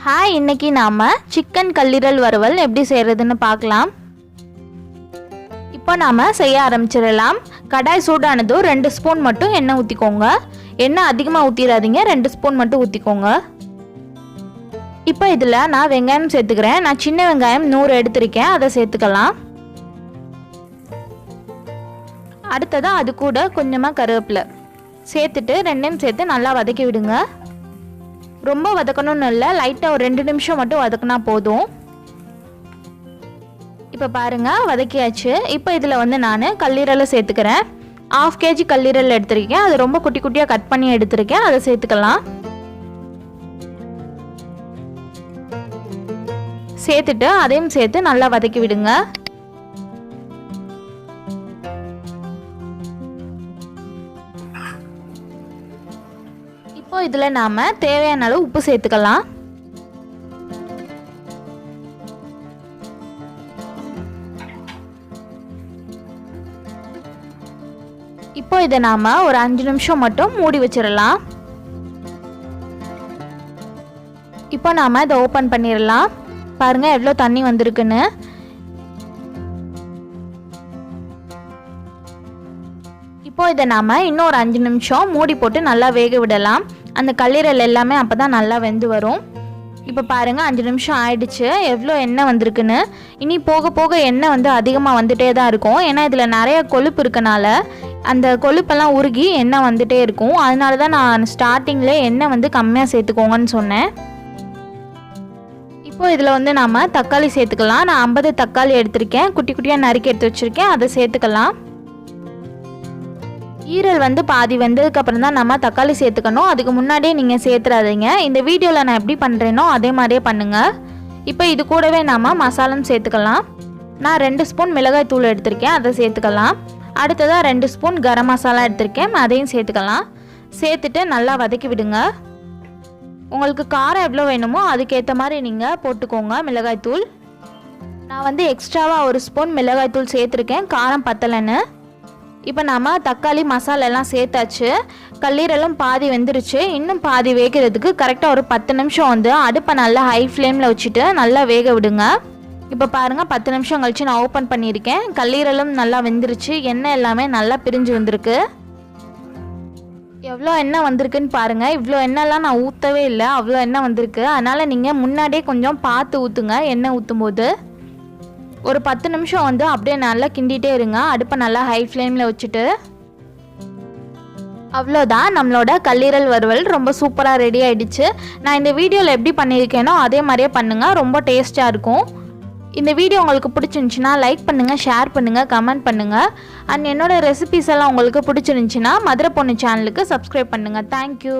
Hi, இன்னைக்கு நாம chicken கல்லீரல் வறுவல் எப்படி செய்யறதுன்னு பார்க்கலாம். இப்போ நாம செய்ய ஆரம்பிச்சிடலாம். கடாய் சூடானதும் 2 ஸ்பூன் மட்டும் எண்ணெய் ஊற்றிக்கோங்க. எண்ணெய் அதிகமாக ஊற்றிடாதீங்க, 2 ஸ்பூன் மட்டும் ஊற்றிக்கோங்க. இப்போ இதில் நான் வெங்காயம் சேர்த்துக்கிறேன். நான் சின்ன வெங்காயம் 100 எடுத்திருக்கேன், அதை சேர்த்துக்கலாம். அடுத்ததாக அது கூட கொஞ்சமாக கருவேப்பிலை சேர்த்துட்டு ரெண்டையும் சேர்த்து நல்லா வதக்கி விடுங்க. ரொம்ப வதக்கணும்னு இல்லை, லைட்டாக ஒரு 2 நிமிஷம் மட்டும் வதக்கினா போதும். இப்போ பாருங்கள், வதக்கியாச்சு. இப்போ இதில் வந்து நான் கல்லீரலை சேர்த்துக்கிறேன். 1/2 kg கல்லீரல் எடுத்திருக்கேன். அது ரொம்ப குட்டி குட்டியாக கட் பண்ணி எடுத்திருக்கேன், அதை சேர்த்துக்கலாம். சேர்த்துட்டு அதையும் சேர்த்து நல்லா வதக்கி விடுங்க. இப்போ இதில் நாம் தேவையான அளவு உப்பு சேர்த்துக்கலாம். இப்போ இதை நாம் ஒரு 5 நிமிஷம் மட்டும் மூடி வச்சிடலாம். இப்போ நாம் இதை ஓப்பன் பண்ணிடலாம். பாருங்கள் எவ்வளோ தண்ணி வந்திருக்குன்னு. இப்போ இதை நாம் இன்னும் ஒரு 5 நிமிஷம் மூடி போட்டு நல்லா வேக விடலாம். அந்த கல்லீரல் எல்லாமே அப்போ தான் நல்லா வெந்து வரும். இப்போ பாருங்கள் 5 நிமிஷம் ஆயிடுச்சு. எவ்வளோ எண்ணெய் வந்திருக்குன்னு. இனி போக போக எண்ணெய் வந்து அதிகமாக வந்துட்டே தான் இருக்கும். ஏன்னா இதில் நிறைய கொழுப்பு இருக்கனால அந்த கொழுப்பெல்லாம் உருகி எண்ணெய் வந்துட்டே இருக்கும். அதனால தான் நான் ஸ்டார்டிங்கில் எண்ணெய் வந்து கம்மியாக சேர்த்துக்கோங்கன்னு சொன்னேன். இப்போ இதில் வந்து நாம் தக்காளி சேர்த்துக்கலாம். நான் 50 தக்காளி எடுத்திருக்கேன், குட்டி குட்டியாக நறுக்கி எடுத்து வச்சுருக்கேன், அதை சேர்த்துக்கலாம். ஈரல் வந்து பாதி வெந்ததுக்கப்புறம் தான் நம்ம தக்காளி சேர்த்துக்கணும். அதுக்கு முன்னாடியே நீங்கள் சேர்த்துறாதீங்க. இந்த வீடியோவில் நான் எப்படி பண்ணுறேனோ அதே மாதிரியே பண்ணுங்கள். இப்போ இது கூடவே நாம் மசாலாவும் சேர்த்துக்கலாம். நான் 2 ஸ்பூன் மிளகாய் தூள் எடுத்திருக்கேன், அதை சேர்த்துக்கலாம். அடுத்ததாக 2 ஸ்பூன் கரம் மசாலா எடுத்திருக்கேன், அதையும் சேர்த்துக்கலாம். சேர்த்துட்டு நல்லா வதக்கி விடுங்க. உங்களுக்கு காரம் எவ்வளோ வேணுமோ அதுக்கேற்ற மாதிரி நீங்கள் போட்டுக்கோங்க மிளகாய் தூள். நான் வந்து எக்ஸ்ட்ராவாக 1 ஸ்பூன் மிளகாய் தூள் சேர்த்துருக்கேன், காரம் பத்தலைன்னு. இப்போ நம்ம தக்காளி மசாலெல்லாம் சேர்த்தாச்சு. கல்லீரலும் பாதி வெந்துருச்சு. இன்னும் பாதி வேகிறதுக்கு கரெக்டாக ஒரு 10 நிமிஷம் வந்து அடுப்பை நல்லா ஹை ஃப்ளேமில் வச்சுட்டு நல்லா வேக விடுங்க. இப்போ பாருங்கள் 10 நிமிஷம் கழிச்சு நான் ஓப்பன் பண்ணியிருக்கேன். கல்லீரலும் நல்லா வெந்துருச்சு. எண்ணெய் எல்லாமே நல்லா பிரிஞ்சு வந்திருக்கு. எவ்வளோ எண்ணெய் வந்திருக்குன்னு பாருங்கள். இவ்வளோ எண்ணெய்லாம் நான் ஊற்றவே இல்லை, அவ்வளோ எண்ணெய் வந்திருக்கு. அதனால் நீங்கள் முன்னாடியே கொஞ்சம் பார்த்து ஊற்றுங்க. எண்ணெய் ஊற்றும் போது ஒரு 10 நிமிஷம் வந்து அப்படியே நல்லா கிண்டிகிட்டே இருங்க, அடுப்பை நல்லா ஹை ஃப்ளேமில் வச்சுட்டு. அவ்வளோதான், நம்மளோட கல்லீரல் வறுவல் ரொம்ப சூப்பராக ரெடி ஆகிடுச்சு. நான் இந்த வீடியோவில் எப்படி பண்ணியிருக்கேனோ அதே மாதிரியே பண்ணுங்கள், ரொம்ப டேஸ்ட்டாக இருக்கும். இந்த வீடியோ உங்களுக்கு பிடிச்சிருந்துச்சின்னா லைக் பண்ணுங்கள், ஷேர் பண்ணுங்கள், கமெண்ட் பண்ணுங்கள். அண்ட் என்னோடய ரெசிபீஸ் எல்லாம் உங்களுக்கு பிடிச்சிருந்துச்சின்னா MaDuRa PonnU சேனலுக்கு சப்ஸ்கிரைப் பண்ணுங்கள். தேங்க்யூ.